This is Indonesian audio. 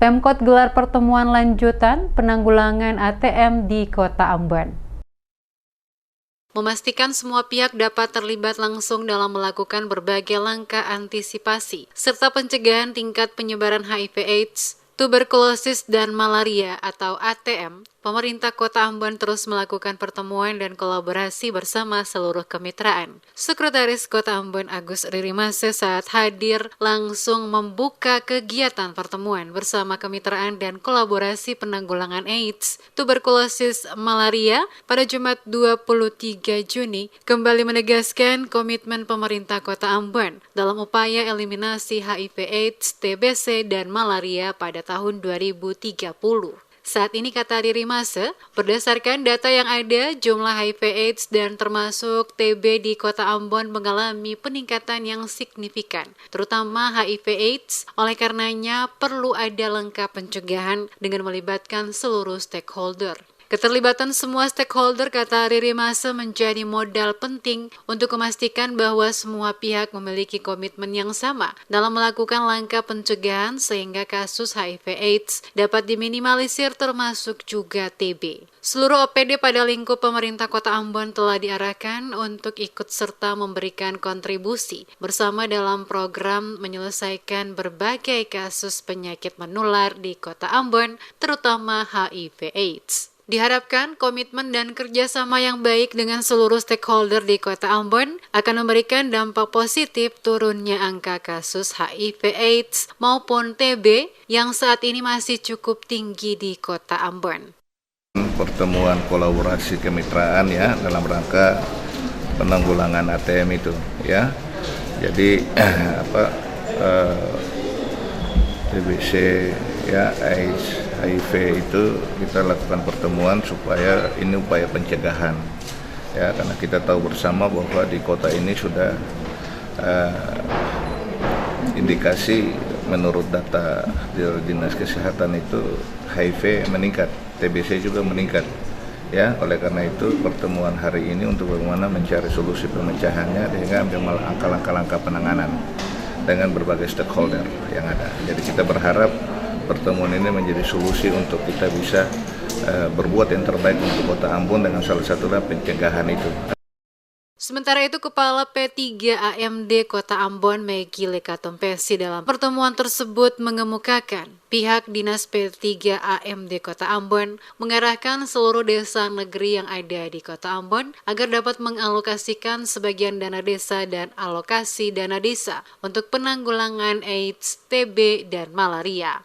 Pemkot gelar pertemuan lanjutan penanggulangan ATM di Kota Ambon. Memastikan semua pihak dapat terlibat langsung dalam melakukan berbagai langkah antisipasi, serta pencegahan tingkat penyebaran HIV/AIDS, tuberkulosis, dan malaria atau ATM, pemerintah Kota Ambon terus melakukan pertemuan dan kolaborasi bersama seluruh kemitraan. Sekretaris Kota Ambon Agus Ririmase saat hadir langsung membuka kegiatan pertemuan bersama kemitraan dan kolaborasi penanggulangan AIDS, tuberkulosis, malaria pada Jumat 23 Juni kembali menegaskan komitmen pemerintah Kota Ambon dalam upaya eliminasi HIV/AIDS, TBC, dan malaria pada tahun 2030. Saat ini, kata Ririmase, berdasarkan data yang ada, jumlah HIV/AIDS dan termasuk TB di Kota Ambon mengalami peningkatan yang signifikan, terutama HIV/AIDS. Oleh karenanya, perlu ada langkah pencegahan dengan melibatkan seluruh stakeholder. Keterlibatan semua stakeholder, kata Ririmase, menjadi modal penting untuk memastikan bahwa semua pihak memiliki komitmen yang sama dalam melakukan langkah pencegahan sehingga kasus HIV/AIDS dapat diminimalisir termasuk juga TB. Seluruh OPD pada lingkup pemerintah Kota Ambon telah diarahkan untuk ikut serta memberikan kontribusi bersama dalam program menyelesaikan berbagai kasus penyakit menular di Kota Ambon, terutama HIV/AIDS. Diharapkan komitmen dan kerjasama yang baik dengan seluruh stakeholder di Kota Ambon akan memberikan dampak positif turunnya angka kasus HIV/AIDS maupun TB yang saat ini masih cukup tinggi di Kota Ambon. Pertemuan kolaborasi kemitraan ya dalam rangka penanggulangan ATM itu ya. Jadi TBC ya, AIDS, HIV itu kita lakukan pertemuan supaya ini upaya pencegahan ya, karena kita tahu bersama bahwa di kota ini sudah indikasi menurut data Dinas Kesehatan itu HIV meningkat, TBC juga meningkat ya. Oleh karena itu pertemuan hari ini untuk bagaimana mencari solusi pemecahannya dengan ambil langkah-langkah penanganan dengan berbagai stakeholder yang ada. Jadi kita berharap pertemuan ini menjadi solusi untuk kita bisa berbuat yang terbaik untuk Kota Ambon dengan salah satunya pencegahan itu. Sementara itu, Kepala P3AMD Kota Ambon, Megi Lekatompesi, dalam pertemuan tersebut mengemukakan pihak Dinas P3AMD Kota Ambon mengarahkan seluruh desa negeri yang ada di Kota Ambon agar dapat mengalokasikan sebagian dana desa dan alokasi dana desa untuk penanggulangan AIDS, TB, dan malaria.